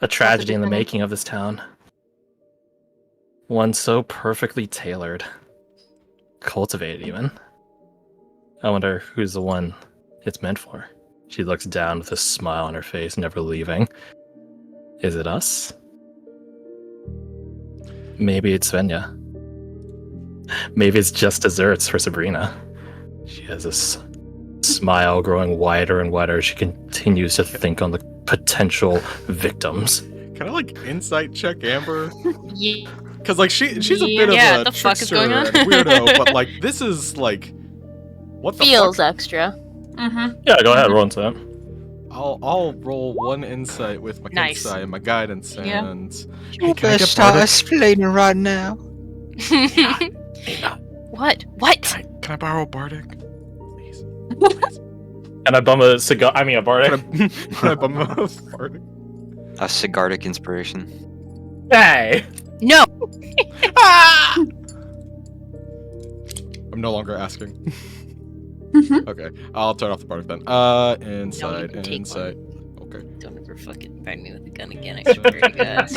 A tragedy in the making of this town. One so perfectly tailored. Cultivated, even. I wonder who's the one it's meant for. She looks down with a smile on her face, never leaving. Is it us? Maybe it's Svenja. Maybe it's just desserts for Sabrina. She has this smile growing wider and wider as she continues to think on the potential victims. Can I like insight check Amber? Yeah. Because like she's a bit of a the fuck is trickster going on? and weirdo, but like this is like what the Feels fuck? extra. Mm-hmm. Yeah, go ahead, roll into that. I'll roll one insight with my Nice. insight and my guidance Yeah. and You can I better get start Bardic? explaining right now. What? What? Can I borrow a Bardic? Please. And I bum a cigar. I mean, a bardic. Can I bum a Bardic? A Sigardic inspiration. Hey! No. I'm no longer asking. Okay, I'll turn off the Bardic then. Insight, can take insight. Okay, Don't ever fucking find me with a gun again. I swear to God.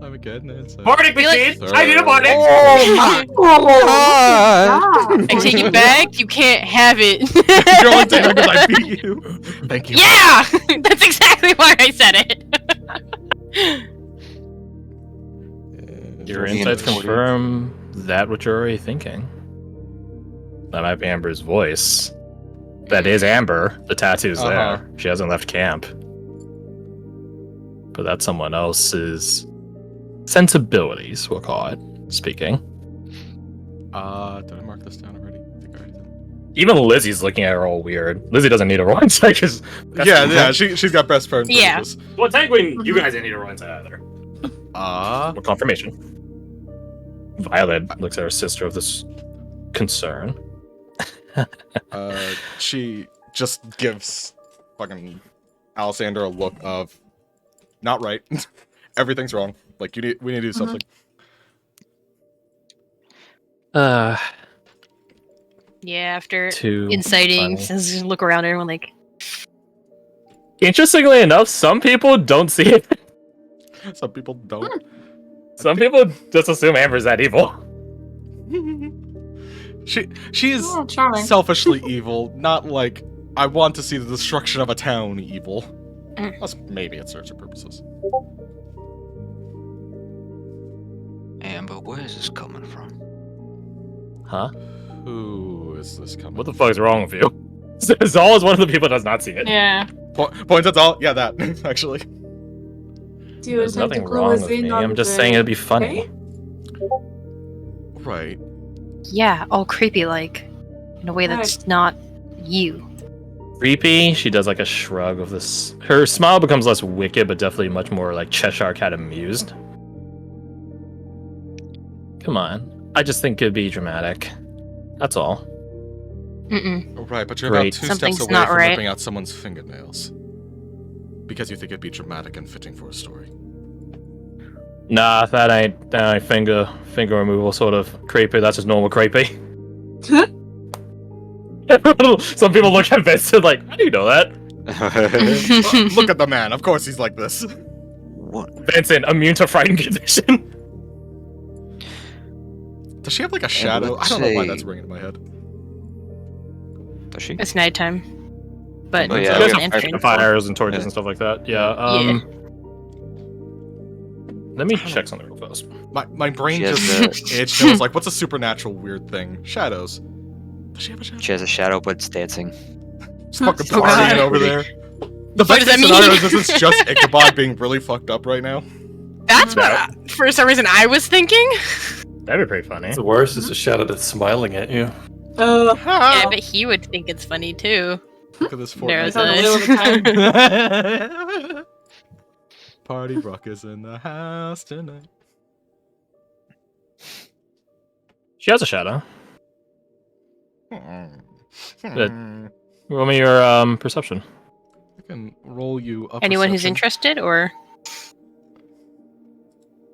I'm a good insight. Bardic Feel like- machine! I need a bardic! Oh my god! I take it back. You can't have it. You're only taking it because I beat you. Thank you. Yeah, that's exactly why I said it. Your Being insights important. confirm that what you're already thinking. That might be Amber's voice. That is Amber. The tattoo's Uh-huh. there. She hasn't left camp. But that's someone else's sensibilities, we'll call it, speaking. Did I mark this down already? I think I already did. Even Lizzie's looking at her all weird. Lizzie doesn't need a roll insight. Yeah, she's got best friend Yeah. privileges. Well, technically, you guys didn't need a roll insight either. Well, confirmation. Violet looks at her sister with this concern. She just gives fucking Alessander a look of not right. Everything's wrong. Like we need to do something. Yeah, after Too inciting, funny. just look around everyone like, Interestingly enough, some people don't see it. Some people don't. Some people just assume Amber's that evil. She is Oh, charming. selfishly evil, not like I want to see the destruction of a town evil. Mm. Plus, maybe it serves her purposes. Amber, where is this coming from? Huh? Who is this coming? What the fuck is wrong with you? Zal is one of the people that does not see it. Yeah. Points at all? Yeah, that actually. Do you There's attempt to nothing clue wrong us with in me. on I'm just the saying it'd be funny. way? Right. yeah, all creepy like, in a way that's not you. Creepy. She does like a shrug of this. Her smile becomes less wicked, but definitely much more like Cheshire Cat amused. Come on. I just think it'd be dramatic. That's all. Mm-mm. Right, but you're Great. about 2 Something's steps away not from right. ripping out someone's fingernails. Because you think it'd be dramatic and fitting for a story. Nah, that ain't finger removal sort of creepy. That's just normal creepy. Some people look at Vincent like, how do you know that? Look at the man. Of course he's like this. What? Vincent, immune to frightened condition. Does she have like a would shadow? I don't know why say- that's ringing in my head. Does she? It's nighttime. But Oh, it's yeah, an we have entrance. Fires and torches Yeah. and stuff like that. Yeah. Let me check something real fast. My brain She has just itched and was like, what's a supernatural weird thing? Shadows. Does she have a shadow? She has a shadow, but it's dancing. She's fucking Oh, God. partying over there. The What best does that case scenario mean? is this is just Ichabod being really fucked up right now. That's what, for some reason, I was thinking. That'd be pretty funny. The worst is a shadow that's smiling at you. Yeah, but he would think it's funny too. Look at this There's Fortnite. a- Party rock is in the house tonight. She has a shadow. I Roll me your perception. can roll you up. Anyone who's interested, or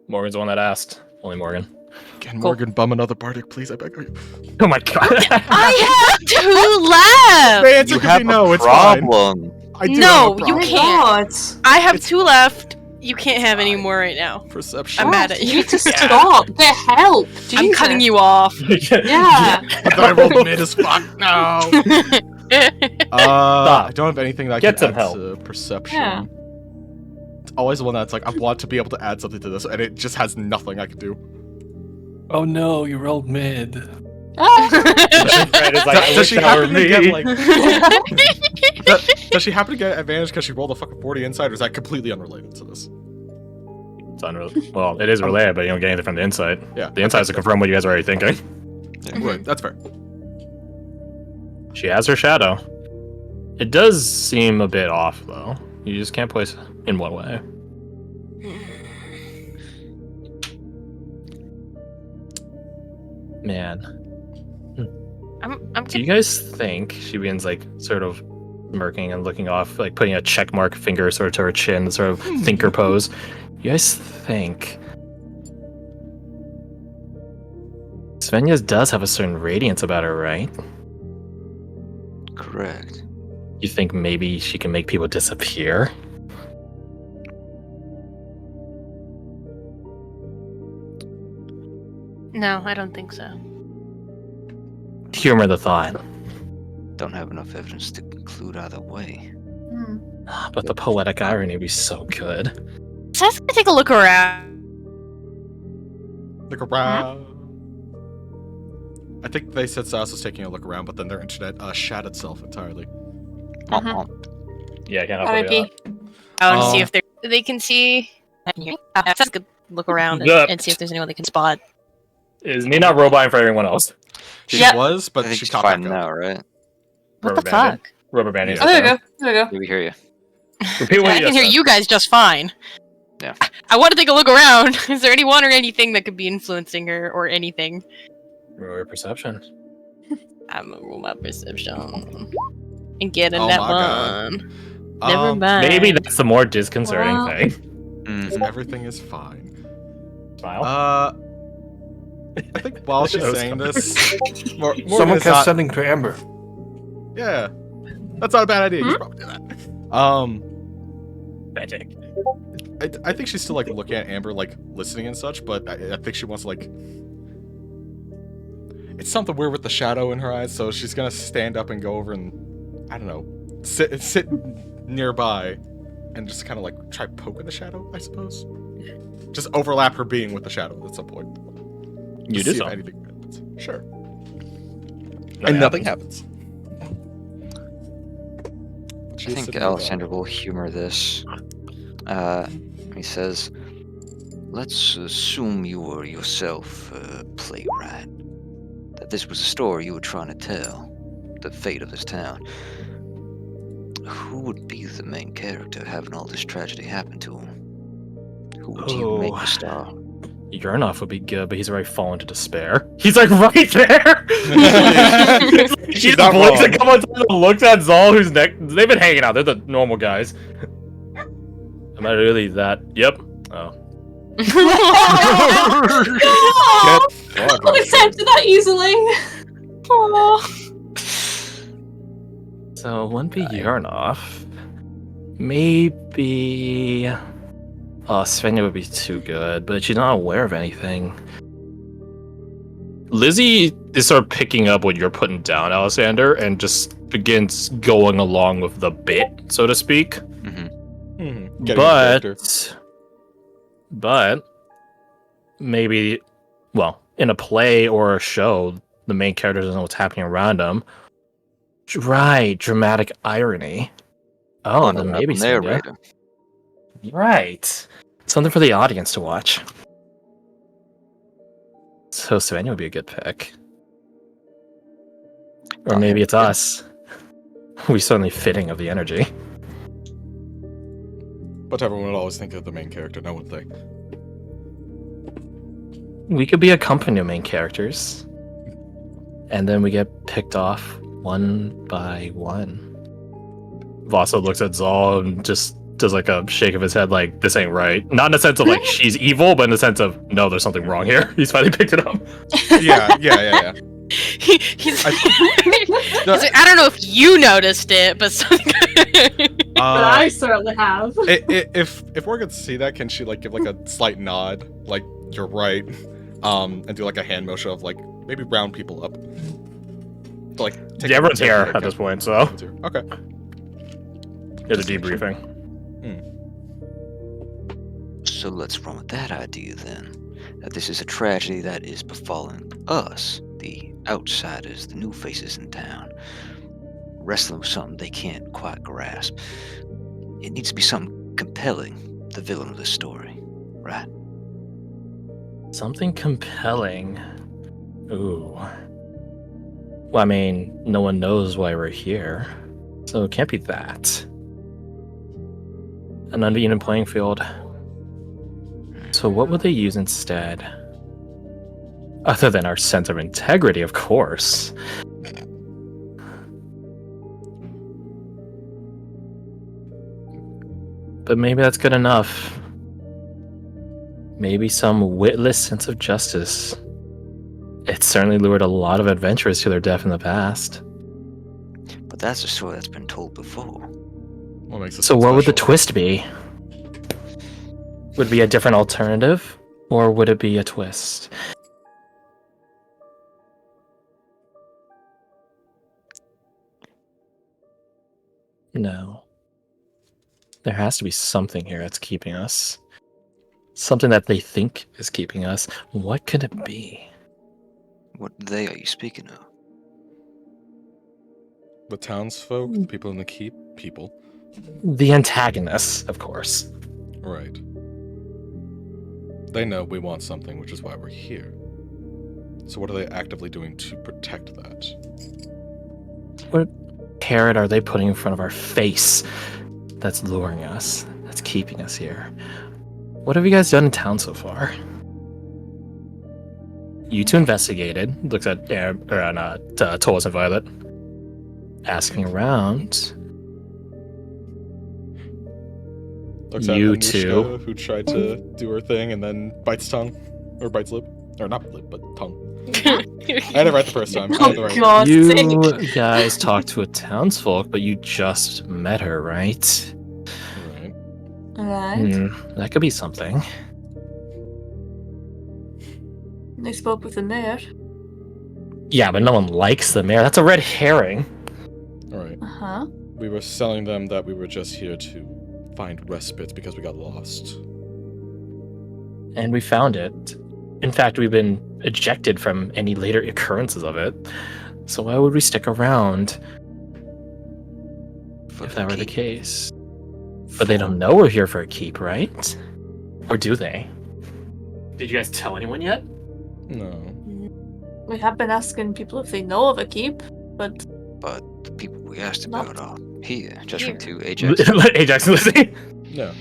Morgan's the one that asked. Only Morgan. Can Morgan bum another Bardic, please? I beg of you. Oh my god. I have two left. The answer You could have be no. a It's fine. problem. I do No, have a you Oh my problem. can't. god. I have 2 left. You can't have any more right now. Perception. I'm mad at You you. need to stop. Get help. I'm cutting Jesus. you off. Yeah. I thought I rolled mid as fuck. No. I don't have anything that I Get can some add help. to perception. Yeah. It's always the one that's like, I want to be able to add something to this, and it just has nothing I can do. Oh no, you rolled mid. Ah. Fred is like, I Does wish she that were happen to me. get like? Does she happen to get advantage because she rolled a fucking 40 inside, or is that completely unrelated to this? It's well, it is related, but you don't get anything from the inside. Yeah. The inside is to confirm what you guys are already thinking. Right. That's fair. She has her shadow. It does seem a bit off, though. You just can't place it in one way. Man. I'm Do you guys think she begins, like, sort of smirking and looking off, like, putting a check mark finger sort of to her chin, sort of thinker pose? You guys think Svenja does have a certain radiance about her, right? Correct. You think maybe she can make people disappear? No, I don't think so. Humor the thought. Don't have enough evidence to conclude either way. Hmm. But the poetic irony would be so good. So let's take a look around. Look around. I think they said Sas was taking a look around, but then their internet shat itself entirely. Yeah, I can't help RIP. it. Out and see if they can see. Let's take a look around and see if there's anyone they can spot. Is me not roboting for everyone else? She Yep. was, I but think she she's caught back fine up. now, right? What the Rubber banded. fuck? Rubber banding. Oh, there we go. There we go. Did we hear you? Repeat what I you can just hear said. you guys just fine. Yeah. I want to take a look around. Is there anyone or anything that could be influencing her or anything? Roll your perception. I'm gonna roll my perception and get in Oh that my God. one. Never Um, mind. Maybe that's the more disconcerting Wow. thing. Mhm. Everything is fine. Smile. I think while she's That was saying funny. this, Morgan Someone is kept not- sending to Amber. Yeah, that's not a bad idea. You should probably do that. Magic. I think she's still like looking at Amber, like listening and such, but I think she wants to like. It's something weird with the shadow in her eyes, so she's gonna stand up and go over and I don't know, sit nearby, and just kind of like try poking the shadow, I suppose. Just overlap her being with the shadow at some point. You Just do see so. if anything happens. Sure. Nothing Nothing happens. happens. I She's think sitting there, Alexander will humor this. He says, "Let's assume you were yourself a playwright. That this was a story you were trying to tell. The fate of this town. Who would be the main character having all this tragedy happen to him? Who would you make Oh. the star?" Yurnov would be good, but he's already fallen to despair. He's like right there. She just not blinks wrong. a couple of times and looks at Zal, who's next. They've been hanging out. They're the normal guys. Am I really that? Yep. Oh. I'll accept that easily. Aw. So it wouldn't be Yurnov. Maybe. Oh, Svenja would be too good, but she's not aware of anything. Lizzie is sort of picking up what you're putting down, Alexander, and just begins going along with the bit, so to speak. Getting the character. But maybe, well, in a play or a show, the main character doesn't know what's happening around them. Right, dramatic irony. Oh, then maybe Svenja. narrator. Right. Something for the audience to watch. So Svenja would be a good pick. Or maybe it's us. We certainly fitting of the energy. But everyone would always think of the main character, no one they? We could be accompanying main characters. And then we get picked off one by one. Vasa looks at Zal and just does like a shake of his head like, this ain't right. Not in the sense of like, she's evil, but in the sense of, no, there's something wrong here. He's finally picked it up. Yeah. He's like, I don't know if you noticed it, but something. But I certainly have. If we're gonna see that, can she like give like a slight nod, like you're right, and do like a hand motion of like maybe round people up? To, like take Yeah, everyone's take here like, at this point, so everyone's here. Okay. there's a debriefing. So let's run with that idea then. That this is a tragedy that is befalling us, the outsiders, the new faces in town, wrestling with something they can't quite grasp. It needs to be something compelling, the villain of the story, right? Something compelling. Ooh. Well, I mean, no one knows why we're here, so it can't be that. An uneven playing field. So what would they use instead? Other than our sense of integrity, of course. But maybe that's good enough. Maybe some witless sense of justice. It certainly lured a lot of adventurers to their death in the past. But that's a story that's been told before. What makes it So what would the special? twist be? Would it be a different alternative? Or would it be a twist? No. There has to be something here that's keeping us. Something that they think is keeping us. What could it be? What they are you speaking of? The townsfolk, the people in the keep, people. The antagonists, of course. Right. They know we want something, which is why we're here. So what are they actively doing to protect that? What carrot are they putting in front of our face that's luring us, that's keeping us here? What have you guys done in town so far? You two investigated. Looks at Tolas and Violet. Asking around. Looks at You Anushka, two. who tried to do her thing and then bites tongue. Or bites lip. Or not lip, but tongue. I had it right the first time. I had it right. God's sake. You guys talked to a townsfolk, but you just met her, right? Right. Right. That could be something. They spoke with the mayor. Yeah, but no one likes the mayor. That's a red herring. Alright. Uh-huh. We were telling them that we were just here to find respite because we got lost. And we found it. In fact, we've been ejected from any later occurrences of it. So why would we stick around if that were the case? But they don't know we're here for a keep, right? Or do they? Did you guys tell anyone yet? No. We have been asking people if they know of a keep, but But the people we asked Not about are here. Gesturing here. to Ajax. Ajax and Lizzie. Yeah.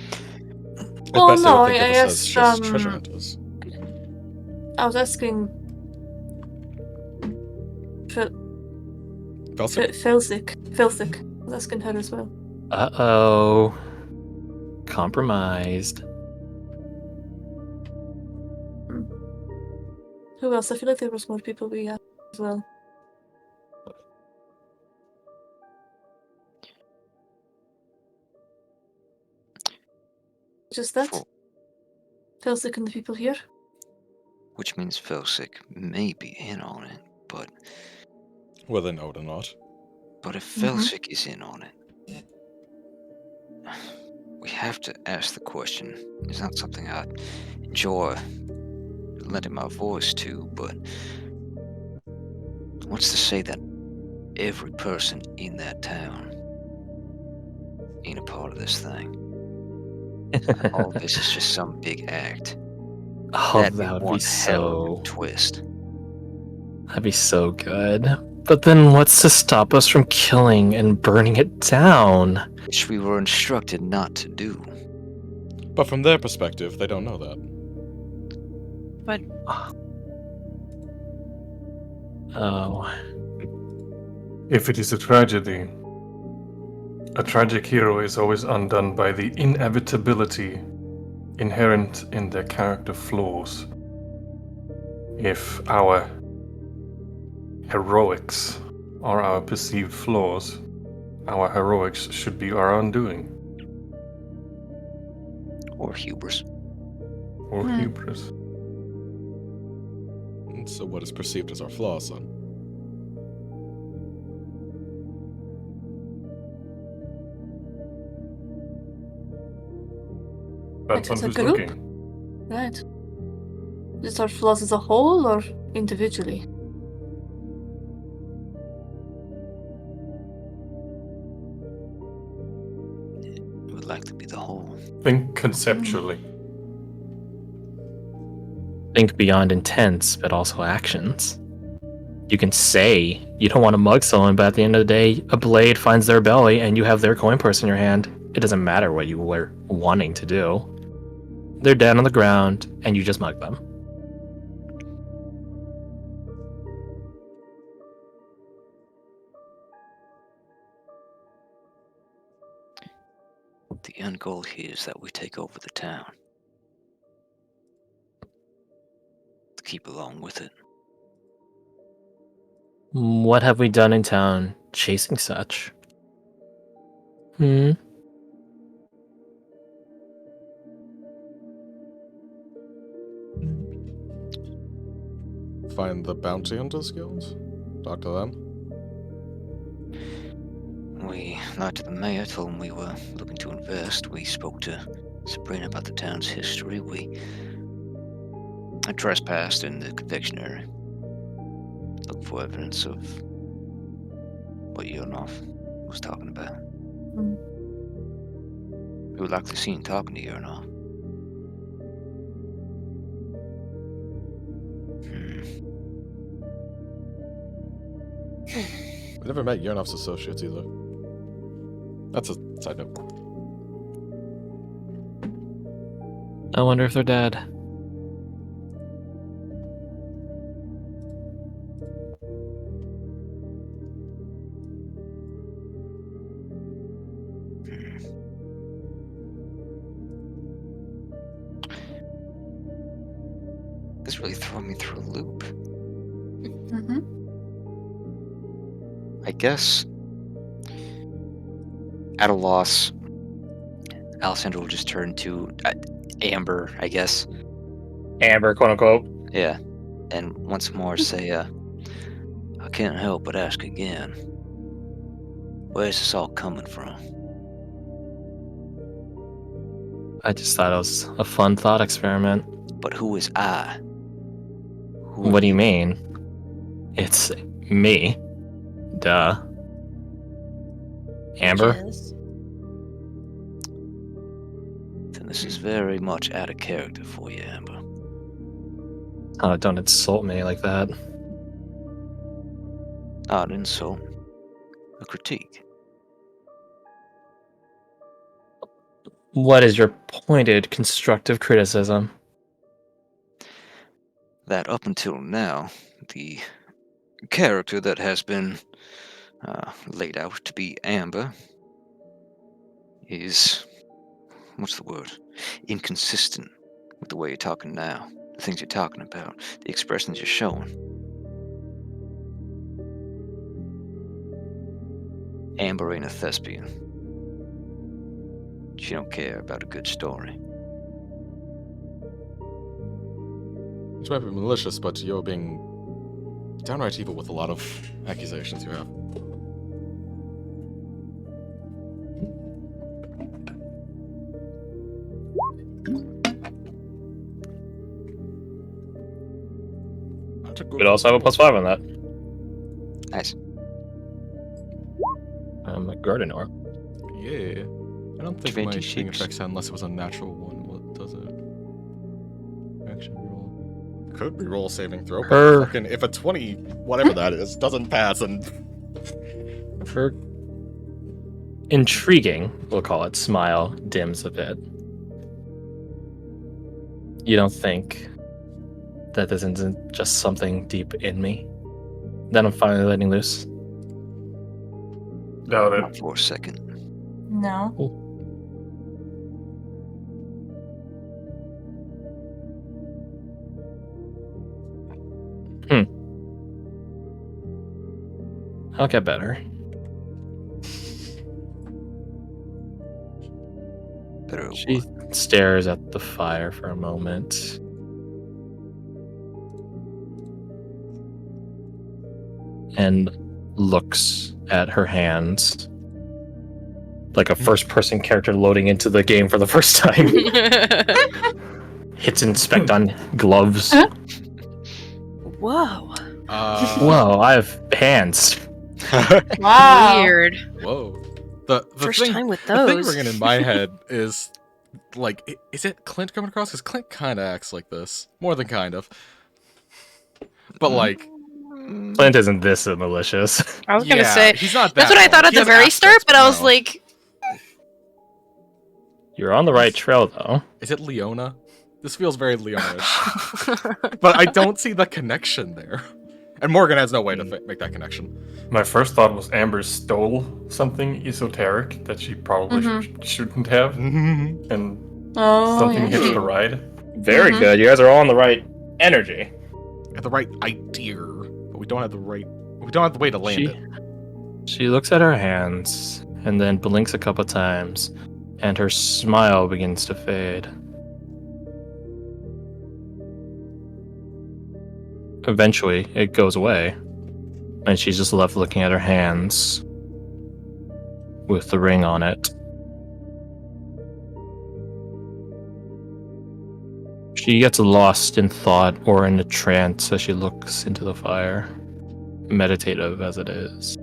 At Well, best, they no, would think I of us as guess, just treasure hunters. I was asking Felsic? Filthic. I was asking her as well. Uh-oh. Compromised. Who else? I feel like there was more people we asked as well. Just that? For- Filthic and the people here? Which means Felsic may be in on it, but Whether they know it or not. if Mhm. Felsic is in on it, we have to ask the question. It's not something I enjoy lending my voice to, but what's to say that every person in that town ain't a part of this thing? All this is just some big act. Oh, That'd that would be one hell of so... a twist. That'd be so good. But then what's to stop us from killing and burning it down? Which we were instructed not to do. But from their perspective, they don't know that. Oh. If it is a tragedy, a tragic hero is always undone by the inevitability inherent in their character flaws. If our heroics are our perceived flaws, our heroics should be our undoing, Or hubris. or Hmm. hubris. So what is perceived as our flaws, son? Depends on as a who's group? looking. Right. Is our flaws as a whole or individually? It would likely be the whole. Think conceptually. Think beyond intents, but also actions. You can say you don't want to mug someone, but at the end of the day, a blade finds their belly and you have their coin purse in your hand. It doesn't matter what you were wanting to do. They're dead on the ground and you just mug them. The end goal here is that we take over the town. To keep along with it. What have we done in town chasing such? Hmm? Find the bounty hunters guild? Talk to them? We lied to the mayor, told him we were looking to invest. We spoke to Sabrina about the town's history. We trespassed in the confectionery. Looked for evidence of what Yonov was talking about. Mm. We were likely seen talking to Yonov. We never met Yernov's associates either. That's a side note. I wonder if they're dead. This really threw me through a loop. Mm-hmm. I guess at a loss, Alessandro will just turn to Amber, I guess. Amber, quote unquote. Yeah. And once more say, I can't help but ask again. Where's this all coming from? I just thought it was a fun thought experiment. But who is I? Who What are do you mean? It's me. Duh. Amber? Yes. Then this is very much out of character for you, Amber. Oh, don't insult me like that. Not an insult. A critique. What is your pointed constructive criticism? That up until now, the character that has been laid out to be Amber is, what's the word? Inconsistent with the way you're talking now, the things you're talking about, the expressions you're showing. Amber ain't a thespian. She don't care about a good story. Which might be malicious, but you're being downright evil with a lot of accusations you have. We'd also have a +5 on that. Nice. I'm a Gardener. Yeah. I don't think my 26. thing affects that unless it was a natural one. What does it? Action roll. Could be roll saving throw, but Her- fucking if a 20, whatever that is, doesn't pass, and Her intriguing, we'll call it, smile dims a bit. You don't think that this isn't just something deep in me that I'm finally letting loose? Doubt Not it. for a second. No. I'll get better. Better at She what? stares at the fire for a moment. And looks at her hands. Like a first person character loading into the game for the first time. Hits inspect on gloves. Whoa. Whoa, I have hands. Wow. Weird. Whoa. The First thing, time with the thing those. ringing in my head is, like, is it Clint coming across? Because Clint kind of acts like this. More than kind of. But, like... Clint isn't this malicious. I was gonna yeah, say he's not that that's what I thought wrong. at He the has very start, aspects, but I was no. like, You're on the right trail, though. Is it Leona? This feels very Leona-ish. But I don't see the connection there. And Morgan has no way to make that connection. My first thought was Amber stole something esoteric that she probably shouldn't have, and Oh, something yeah. hitched the ride. Very good. You guys are all on the right energy. Got the right idea, but we don't have the right... We don't have the way to land it. She looks at her hands and then blinks a couple times, and her smile begins to fade. Eventually, it goes away, and she's just left looking at her hands with the ring on it. She gets lost in thought or in a trance as she looks into the fire, meditative as it is.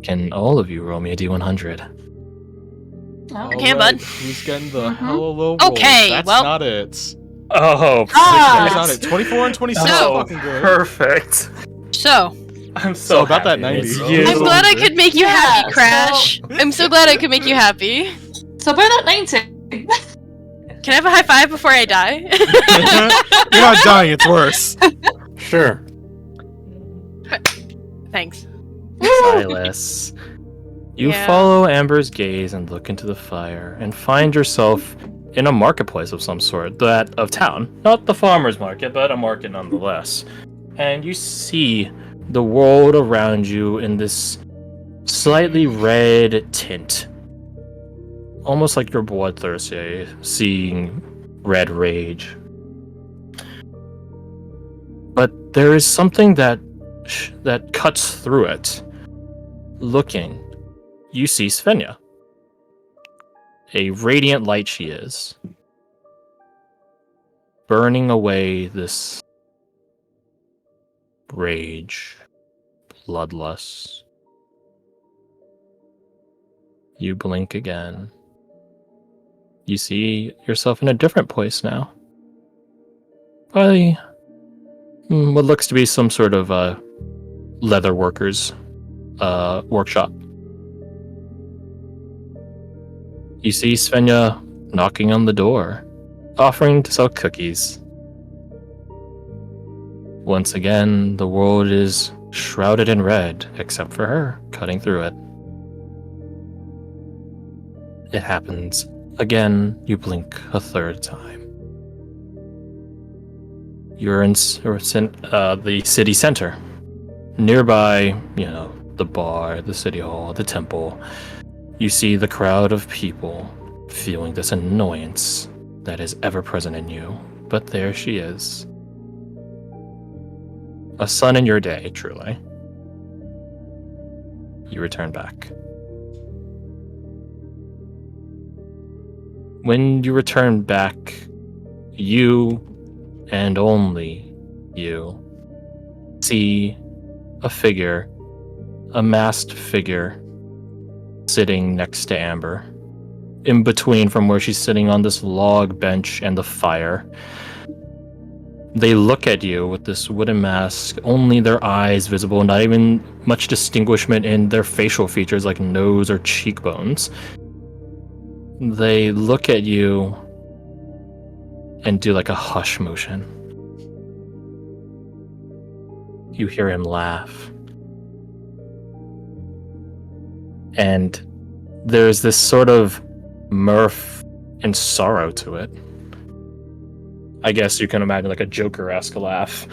Can all of you roll me a d100? Oh. I can, bud. Who's getting the Mhm. hello roll? Okay, That's well- not it. Oh, Ah. That's not it. 24 and 26 No. is fucking good. perfect. So, I'm So about that happy 90. it's I'm you. I'm glad I could make you happy, Yeah, Crash. I'm so glad I could make you happy. So about that 90. Can I have a high five before I die? You're not dying, it's worse. Sure. Thanks. Silas. You Yeah. follow Amber's gaze and look into the fire and find yourself in a marketplace of some sort, that of town. Not the farmer's market, but a market nonetheless. And you see the world around you in this slightly red tint. Almost like you're bloodthirsty, seeing red rage. But there is something that cuts through it. Looking, you see Svenja. A radiant light she is, burning away this rage, bloodlust. You blink again. You see yourself in a different place now. Probably what looks to be some sort of leather workers workshop. You see Svenja knocking on the door, offering to sell cookies. Once again, the world is shrouded in red, except for her cutting through it. It happens again. You blink a third time. You're in the city center. Nearby, the bar, the city hall, the temple. You see the crowd of people feeling this annoyance that is ever present in you. But there she is. A sun in your day, truly. You return back. When you return back, you and only you see a figure, a masked figure, sitting next to Amber. In between from where she's sitting on this log bench and the fire. They look at you with this wooden mask, only their eyes visible, not even much distinguishment in their facial features like nose or cheekbones. They look at you and do like a hush motion. You hear him laugh. And there's this sort of mirth and sorrow to it. I guess you can imagine like a Joker-esque laugh.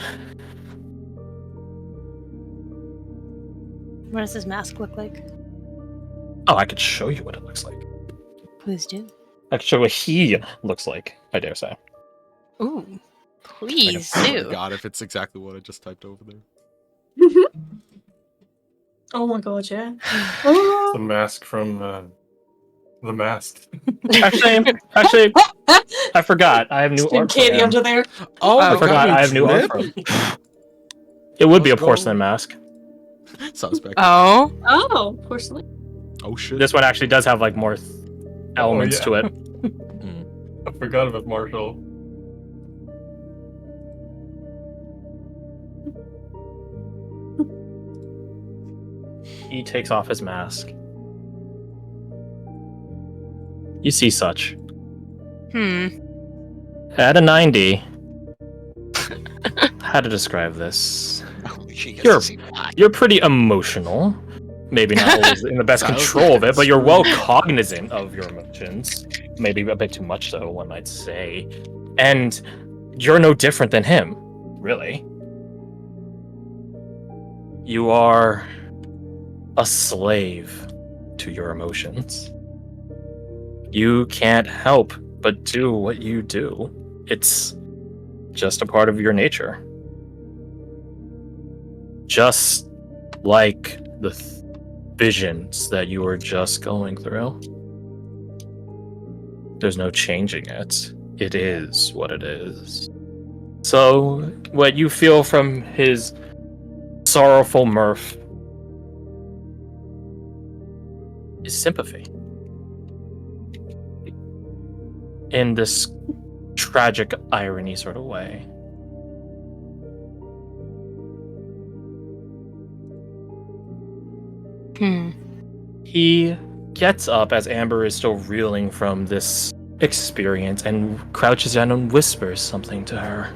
What does his mask look like? Oh, I could show you what it looks like. Please do. I could show you what he looks like, I dare say. Ooh. I Please swear to do. God, if it's exactly what I just typed over there. Oh my god, yeah. The mask from The Mask. Actually, I forgot. I have new art for Katie him. under there. Oh, I my forgot God, I have new art drip? for him. It would be a Let's go. porcelain mask. Suspect. Oh. Oh, porcelain. Oh shit. This one actually does have like more elements yeah. to it. I forgot about Marshall. He takes off his mask. You see such. At a 90. How to describe this? She gets You're- to see why. You're pretty emotional. Maybe not always in the best Sounds control of it, but you're like well cognizant of your emotions. Maybe a bit too much so, one might say. And you're no different than him, really. You are a slave to your emotions. You can't help but do what you do. It's just a part of your nature. Just like the visions that you were just going through. There's no changing it. It is what it is. So, what you feel from his sorrowful mirth is sympathy. In this tragic irony sort of way. He gets up as Amber is still reeling from this experience and crouches down and whispers something to her.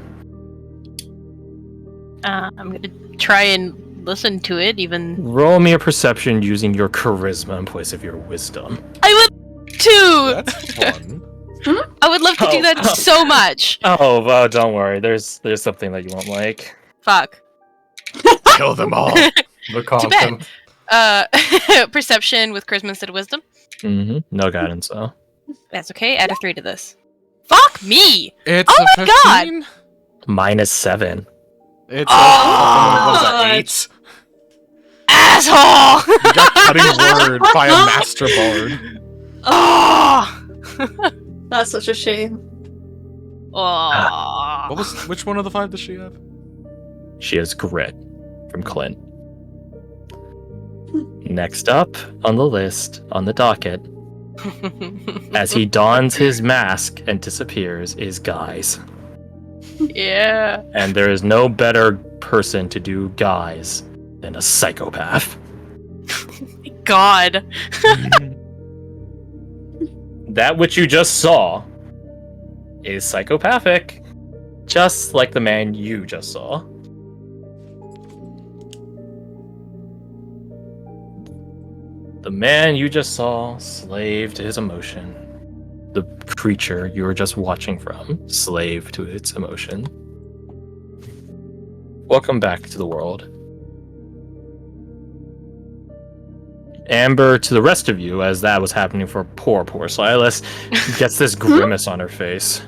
I'm gonna try and listen to it, even. Roll me a perception using your charisma in place of your wisdom. I would too! That's fun. I would love to do that so much! Oh, well, don't worry. There's something that you won't like. Fuck. Kill them all. The content. Perception with charisma instead of wisdom. No guidance, though. That's okay, add a 3 to this. Fuck me! It's Oh a my God! 15? -7. It's Oh! what is that, 8? Asshole! You got cutting word by a master bard. Oh! That's such a shame. Oh. Which one of the 5 does she have? She has grit from Clint. Next up on the list, on the docket, as he dons his mask and disappears, is Guys. Yeah. And there is no better person to do Guys than a psychopath. God. That which you just saw is psychopathic, just like the man you just saw. The man you just saw, slave to his emotion. The creature you were just watching from, slave to its emotion. Welcome back to the world. Amber, to the rest of you, as that was happening for poor Silas, gets this grimace on her face.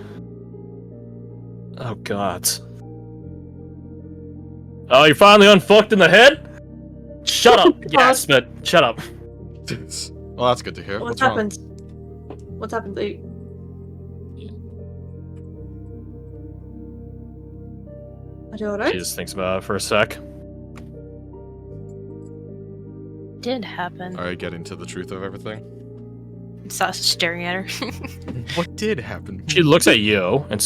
Oh, God. Oh, you're finally unfucked in the head? Shut up! Yes, but shut up. Well, that's good to hear. What's wrong? happened? What's happened, Luke? Are you She alright? just thinks about it for a sec. Did happen. Alright, get into the truth of everything. Stop staring at her. What did happen? She looks at you and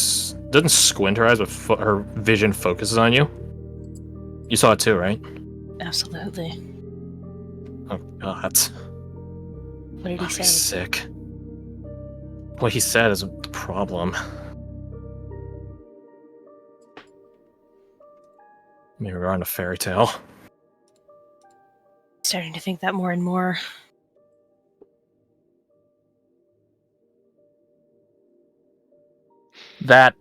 doesn't squint her eyes, but her vision focuses on you. You saw it too, right? Absolutely. Oh, God. What did he say? He's sick. What he said is a problem. Maybe we're on a fairy tale. Starting to think that more and more. That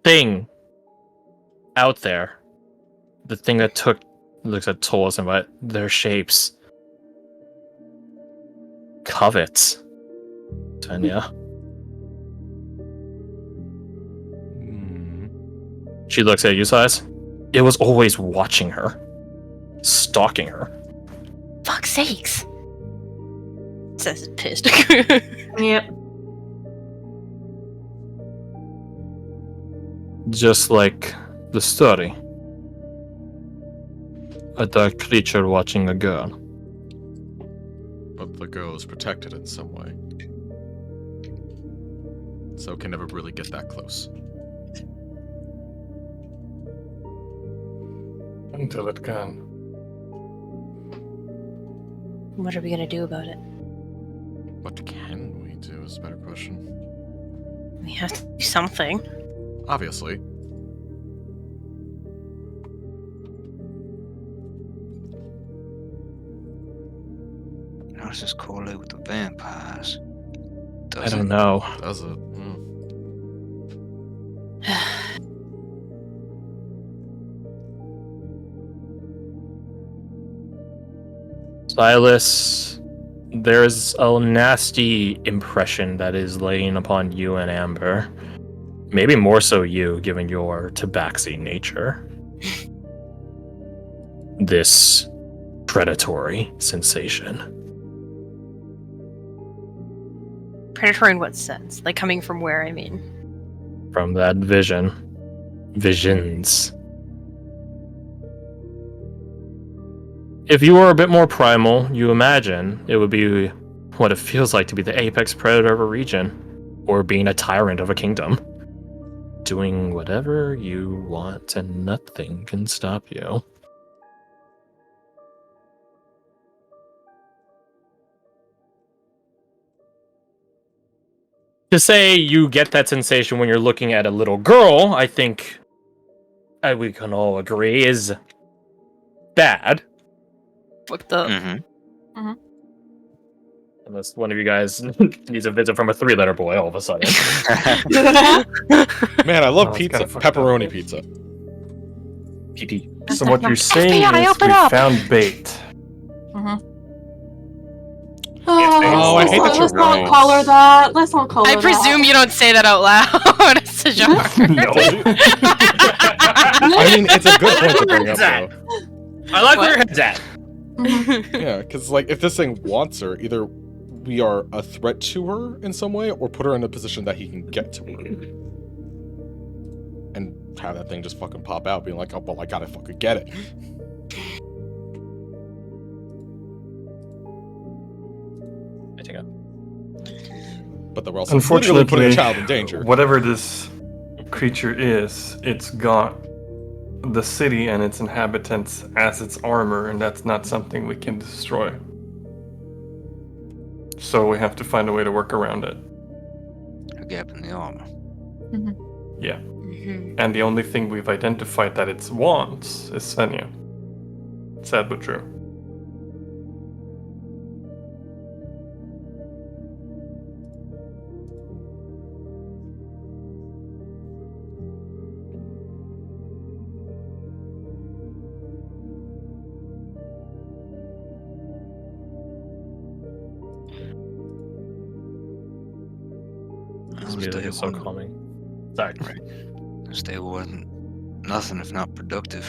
thing out there, the thing that took Looks at Tolos and what their shapes. Covets. Tanya. Hmm. She looks at you, Size. It was always watching her. Stalking her. Fuck's sakes. Says pissed. Yep. Just like the story. A dark creature watching a girl. But the girl is protected in some way. So can never really get that close. Until it can. What are we gonna do about it? What can we do is a better question. We have to do something. Obviously. How does this correlate with the vampires? I don't know. Does it? Silas, there's a nasty impression that is laying upon you and Amber. Maybe more so you, given your tabaxi nature. This predatory sensation. Predatory in what sense? Like coming from where, I mean? From that vision. Visions. If you were a bit more primal, you imagine it would be what it feels like to be the apex predator of a region, or being a tyrant of a kingdom. Doing whatever you want and nothing can stop you. To say you get that sensation when you're looking at a little girl, I think we can all agree is bad. What the? Mm-hmm. Unless one of you guys needs a visit from a 3-letter boy all of a sudden. Man, I love Oh, it's pizza. kinda fucked up. Pepperoni pizza. PT. So what you're saying FBI, is open we up! found bait. Mm-hmm. Oh, I hate that you're Let's not right. call her that. Let's not call her I that. presume you don't say that out loud, Sajar. No. I mean, it's a good point to bring up, though. I like What? where your head's at. Mhm. Yeah, because, like, if this thing wants her, either we are a threat to her in some way, or put her in a position that he can get to her. And have that thing just fucking pop out, being like, oh, well, I gotta fucking get it. I think But then we're also literally putting a child in danger. Whatever this creature is, it's got the city and its inhabitants as its armor, and that's not something we can destroy. So we have to find a way to work around it. A gap in the armor. Yeah. Mhm. And the only thing we've identified that it wants is Svenja. Sad but true. This music is so calming. Sorry. This day wasn't nothing if not productive.